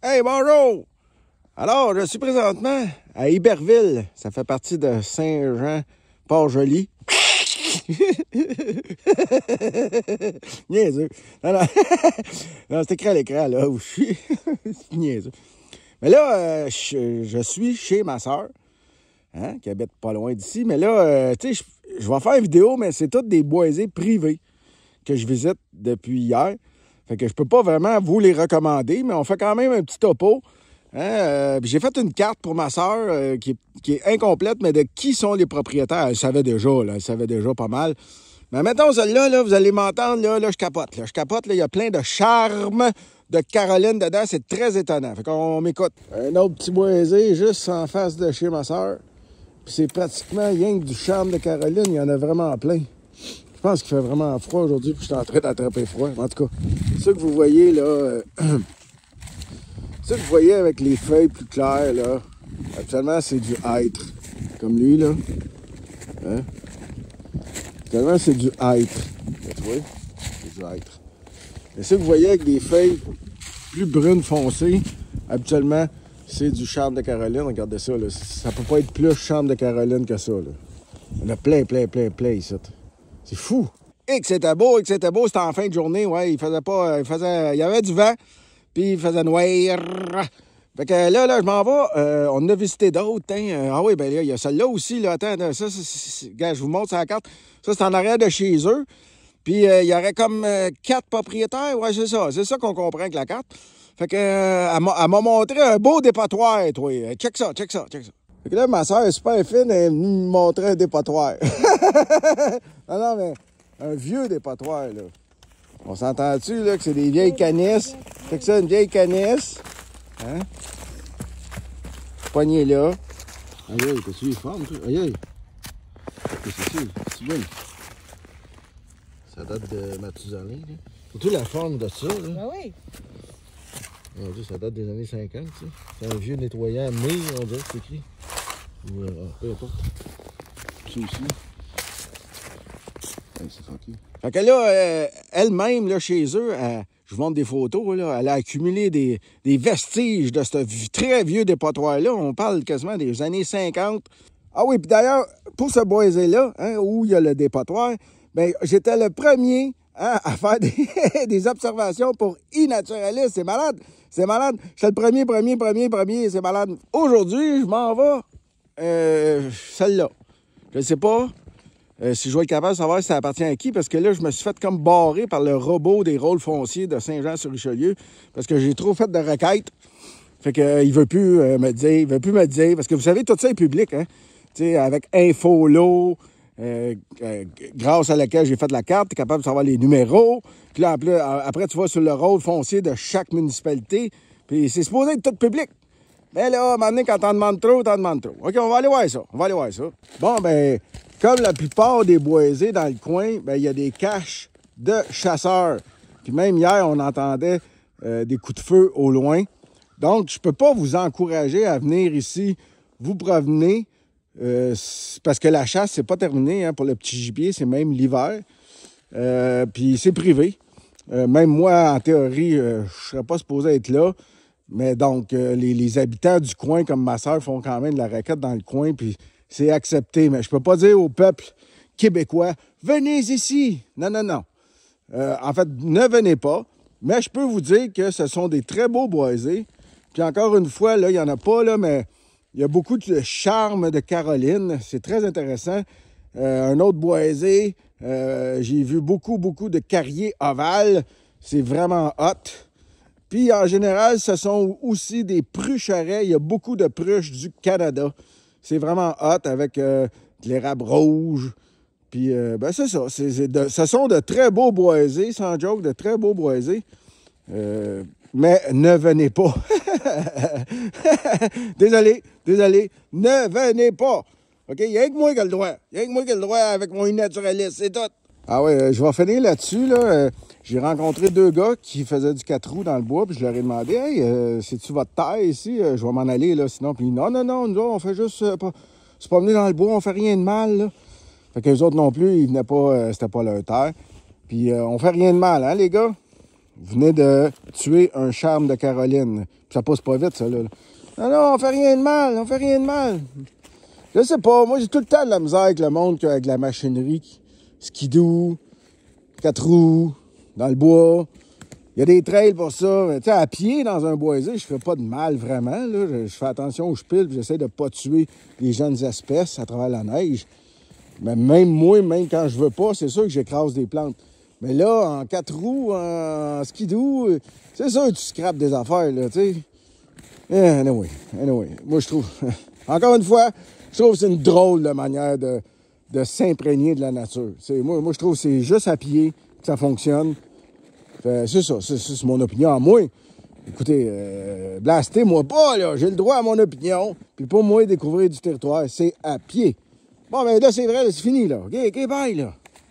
Hey, bonjour! Alors, je suis présentement à Iberville. Ça fait partie de Saint-Jean-Port-Joli. Niaiseux. Non, non. Non, c'est écrit à l'écran, là, où je suis. C'est niaiseux. Mais là, je suis chez ma soeur, hein, qui habite pas loin d'ici. Mais là, tu sais, je vais faire une vidéo, mais c'est toutes des boisés privés que je visite depuis hier. Fait que je peux pas vraiment vous les recommander, mais on fait quand même un petit topo. Hein, j'ai fait une carte pour ma soeur qui est incomplète, mais de qui sont les propriétaires. Elle savait déjà pas mal. Mais mettons celle-là, là, vous allez m'entendre, là, je capote. Là, je capote, là, il y a plein de charme de Caroline dedans. C'est très étonnant. Fait qu'on m'écoute. Un autre petit boisé juste en face de chez ma soeur. Puis c'est pratiquement rien que du charme de Caroline. Il y en a vraiment plein. Je pense qu'il fait vraiment froid aujourd'hui, puis je suis en train d'attraper froid. En tout cas, ça que vous voyez, là... ça que vous voyez avec les feuilles plus claires, là, actuellement, c'est du hêtre. Comme lui, là. Hein? Actuellement, c'est du hêtre. Tu vois? C'est du hêtre. Et ça que vous voyez avec des feuilles plus brunes foncées, habituellement, c'est du charme de Caroline. Regardez ça, là. Ça peut pas être plus charme de Caroline que ça, là. Il y en a plein ici. C'est fou! Et que c'était beau, c'était en fin de journée, ouais. Il y avait du vent, puis il faisait noir. Fait que là, je m'en vais. On en a visité d'autres, hein. Ah oui, ben là, il y a celle-là aussi, là. Attends, ça, regarde, je vous montre sur la carte. Ça, c'est en arrière de chez eux. Puis il y aurait comme 4 propriétaires. Ouais, c'est ça. C'est ça qu'on comprend avec la carte. Fait que elle m'a montré un beau dépotoir, toi. Check ça. Fait que là, ma soeur est super fine, elle est venue me montrer un dépotoir. non, mais un vieux dépotoir, là. On s'entend-tu, là, que c'est des vieilles canisses? Fait que ça, une vieille canisse. Hein? Poignée là. Aïe, t'as-tu les formes, toi? Aïe. Qu'est-ce que c'est bon. Ça date de Mathusalem, là. Surtout la forme de ça, là. Ben oui. Mon Dieu, ça date des années 50, tu sais. C'est un vieux nettoyant, mais on dirait que c'est écrit. Ou, peu importe. Ça aussi. Hey, c'est funky. Fait que là, elle-même, là, chez eux, je vous montre des photos, là, elle a accumulé des vestiges de ce très vieux dépotoir-là. On parle quasiment des années 50. Ah oui, puis d'ailleurs, pour ce boisé-là, hein, où il y a le dépotoir, ben j'étais le premier, hein, à faire des observations pour e-naturaliste. C'est malade. J'étais le premier, c'est malade. Aujourd'hui, je m'en vais, celle-là. Je ne sais pas si je vais être capable de savoir si ça appartient à qui, parce que là, je me suis fait comme barrer par le robot des rôles fonciers de Saint-Jean-sur-Richelieu, parce que j'ai trop fait de requêtes. Fait que il veut plus me dire, parce que vous savez, tout ça est public, hein. Tu sais, avec Infolo, grâce à laquelle j'ai fait la carte, tu es capable de savoir les numéros. Puis là, après, tu vas sur le rôle foncier de chaque municipalité. Puis c'est supposé être tout public. Mais là, à un moment donné, quand t'en demandes trop, t'en demandes trop. OK, on va aller voir ça. Bon, ben, comme la plupart des boisés dans le coin, ben, il y a des caches de chasseurs. Puis même hier, on entendait des coups de feu au loin. Donc, je peux pas vous encourager à venir ici vous promener. Parce que la chasse, c'est pas terminé, hein, pour le petit gibier, c'est même l'hiver. Puis c'est privé. Même moi, en théorie, je serais pas supposé être là. Mais donc, les habitants du coin, comme ma soeur, font quand même de la raquette dans le coin, puis c'est accepté. Mais je peux pas dire au peuple québécois, venez ici. Non. En fait, ne venez pas. Mais je peux vous dire que ce sont des très beaux boisés. Puis encore une fois, là, il y en a pas, là, mais il y a beaucoup de charme de Caroline. C'est très intéressant. Un autre boisé, j'ai vu beaucoup de carriers ovales. C'est vraiment hot. Puis, en général, ce sont aussi des prucherets. Il y a beaucoup de pruches du Canada. C'est vraiment hot avec de l'érable rouge. Puis, ben c'est ça. Ce sont de très beaux boisés, sans joke, de très beaux boisés. Mais ne venez pas. Désolé. Ne venez pas. OK? Il y a que moi qui ai le droit. Avec mon naturaliste, c'est tout. Ah ouais, je vais finir là-dessus, là. J'ai rencontré 2 gars qui faisaient du 4 roues dans le bois, puis je leur ai demandé, « Hey, c'est-tu votre terre ici? Je vais m'en aller, là, sinon. » Puis non, nous autres, on fait juste se promener dans le bois, on fait rien de mal, là. Fait que les autres non plus, ils venaient pas, c'était pas leur terre. Puis on fait rien de mal, hein, les gars? Vous venez de tuer un charme de Caroline. Ça passe pas vite, ça, là. Non, non, on fait rien de mal, on fait rien de mal. Je sais pas, moi, j'ai tout le temps de la misère avec le monde avec la machinerie. Skidoo, 4 roues, dans le bois. Il y a des trails pour ça. Mais, tu sais, à pied, dans un boisé, je fais pas de mal vraiment, là. Je fais attention où je pile, j'essaie de pas tuer les jeunes espèces à travers la neige. Mais même moi, même quand je veux pas, c'est sûr que j'écrase des plantes. Mais là, en 4 roues, en skidoo, c'est sûr que tu scrapes des affaires, là, tu sais. Anyway. Moi, je trouve... Encore une fois, je trouve que c'est une drôle de manière de s'imprégner de la nature. Moi, je trouve que c'est juste à pied que ça fonctionne. C'est ça, c'est mon opinion à moi. Écoutez, blastez-moi pas, là. J'ai le droit à mon opinion. Puis pour moi, découvrir du territoire, c'est à pied. Bon, ben là, c'est vrai, c'est fini, là. OK, bye, là.